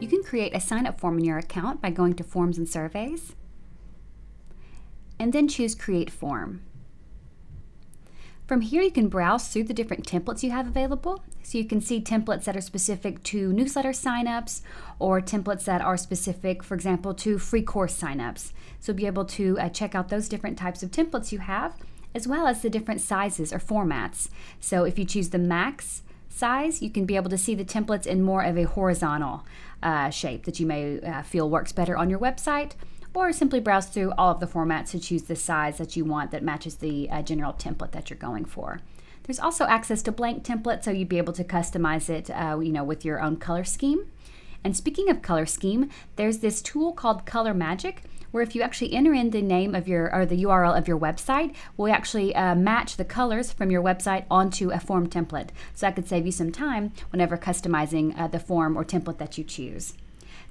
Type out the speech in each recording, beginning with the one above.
You can create a sign-up form in your account by going to Forms and Surveys, and then choose Create Form. From here, you can browse through the different templates you have available. So you can see templates that are specific to newsletter signups or templates that are specific, for example, to free course signups. So you'll be able to check out those different types of templates you have, as well as the different sizes or formats. So if you choose the max size, you can be able to see the templates in more of a horizontal shape that you may feel works better on your website, or simply browse through all of the formats to choose the size that you want that matches the general template that you're going for. There's also access to blank templates, so you'd be able to customize it with your own color scheme. And speaking of color scheme, there's this tool called Color Magic, where if you actually enter in the name of the URL of your website, will actually match the colors from your website onto a form template. So that could save you some time whenever customizing the form or template that you choose.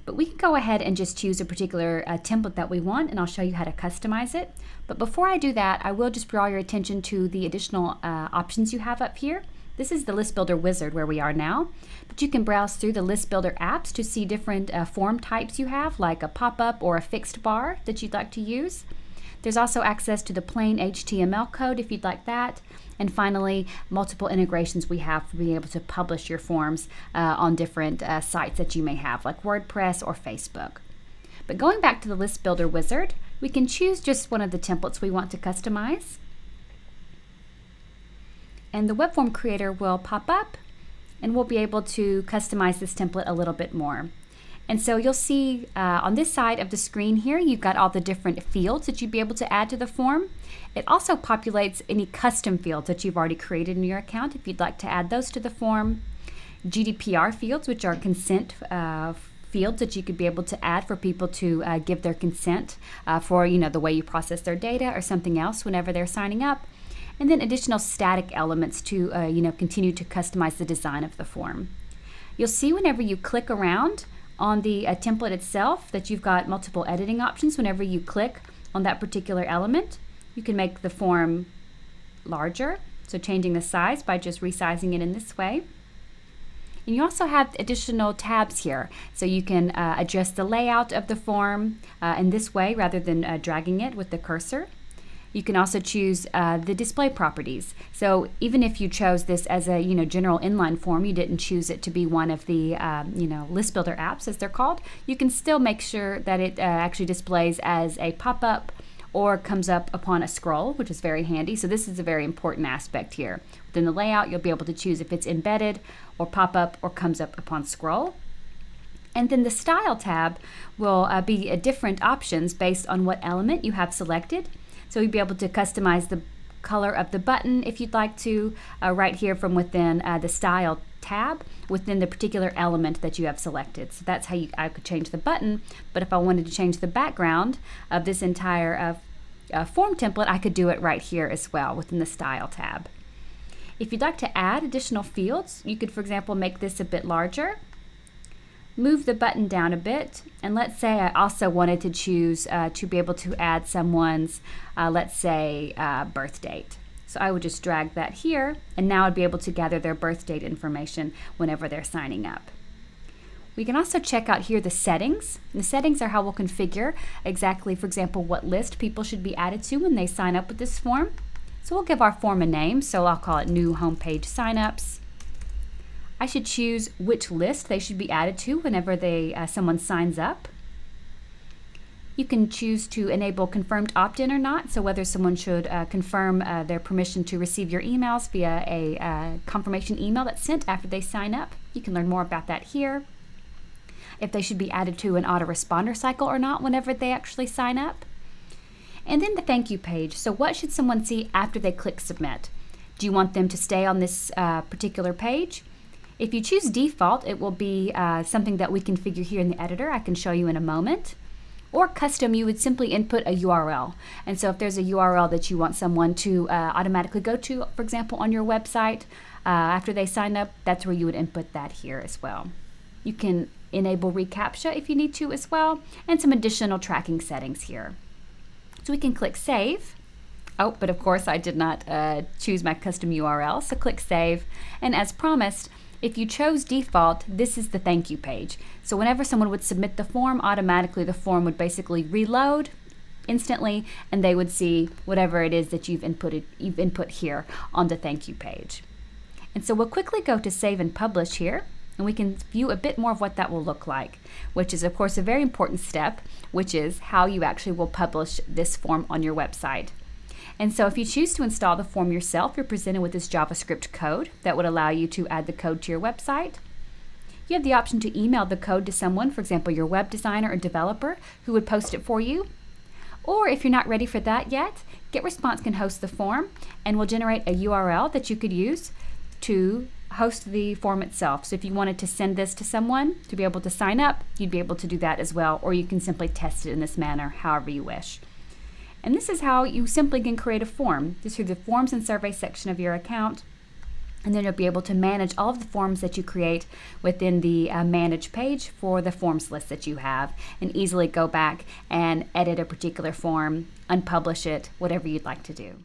But we can go ahead and just choose a particular template that we want, and I'll show you how to customize it. But before I do that, I will just draw your attention to the additional options you have up here. This is the List Builder wizard where we are now, but you can browse through the List Builder apps to see different form types you have, like a pop-up or a fixed bar that you'd like to use. There's also access to the plain HTML code if you'd like that. And finally, multiple integrations we have for being able to publish your forms on different sites that you may have, like WordPress or Facebook. But going back to the List Builder wizard, we can choose just one of the templates we want to customize. And the web form creator will pop up, and we'll be able to customize this template a little bit more. And so you'll see on this side of the screen here, you've got all the different fields that you'd be able to add to the form. It also populates any custom fields that you've already created in your account if you'd like to add those to the form. GDPR fields, which are consent fields that you could be able to add for people to give their consent for the way you process their data or something else whenever they're signing up. And then additional static elements to continue to customize the design of the form. You'll see whenever you click around on the template itself that you've got multiple editing options. Whenever you click on that particular element, you can make the form larger, so changing the size by just resizing it in this way. And you also have additional tabs here, so you can adjust the layout of the form in this way rather than dragging it with the cursor. You can also choose the display properties. So even if you chose this as a general inline form, you didn't choose it to be one of the list builder apps as they're called, you can still make sure that it actually displays as a pop-up or comes up upon a scroll, which is very handy. So this is a very important aspect here. Within the layout, you'll be able to choose if it's embedded or pop-up or comes up upon scroll. And then the Style tab will be different options based on what element you have selected. So you'll be able to customize the color of the button if you'd like to, right here from within the Style tab within the particular element that you have selected. So that's how I could change the button, but if I wanted to change the background of this entire form template, I could do it right here as well within the Style tab. If you'd like to add additional fields, you could, for example, make this a bit larger, move the button down a bit, and let's say I also wanted to choose to be able to add someone's, let's say, birth date. So I would just drag that here, and now I'd be able to gather their birth date information whenever they're signing up. We can also check out here the settings. The settings are how we'll configure exactly, for example, what list people should be added to when they sign up with this form. So we'll give our form a name, so I'll call it New Homepage Signups. I should choose which list they should be added to whenever someone signs up. You can choose to enable confirmed opt-in or not, so whether someone should confirm their permission to receive your emails via a confirmation email that's sent after they sign up. You can learn more about that here. If they should be added to an autoresponder cycle or not whenever they actually sign up. And then the thank you page. So what should someone see after they click submit? Do you want them to stay on this particular page? If you choose default, it will be something that we configure here in the editor. I can show you in a moment. Or custom, you would simply input a URL. And so if there's a URL that you want someone to automatically go to, for example, on your website, after they sign up, that's where you would input that here as well. You can enable reCAPTCHA if you need to as well, and some additional tracking settings here. So we can click Save. Oh, but of course I did not choose my custom URL, so click Save. And as promised, If you chose default, this is the thank you page. So whenever someone would submit the form, automatically the form would basically reload instantly, and they would see whatever it is that you've input here on the thank you page. And so we'll quickly go to save and publish here, and we can view a bit more of what that will look like, which is of course a very important step, which is how you actually will publish this form on your website. And so if you choose to install the form yourself, you're presented with this JavaScript code that would allow you to add the code to your website. You have the option to email the code to someone, for example, your web designer or developer, who would post it for you. Or if you're not ready for that yet, GetResponse can host the form and will generate a URL that you could use to host the form itself. So if you wanted to send this to someone to be able to sign up, you'd be able to do that as well, or you can simply test it in this manner, however you wish. And this is how you simply can create a form, just through the forms and survey section of your account. And then you'll be able to manage all of the forms that you create within the manage page for the forms list that you have, and easily go back and edit a particular form, unpublish it, whatever you'd like to do.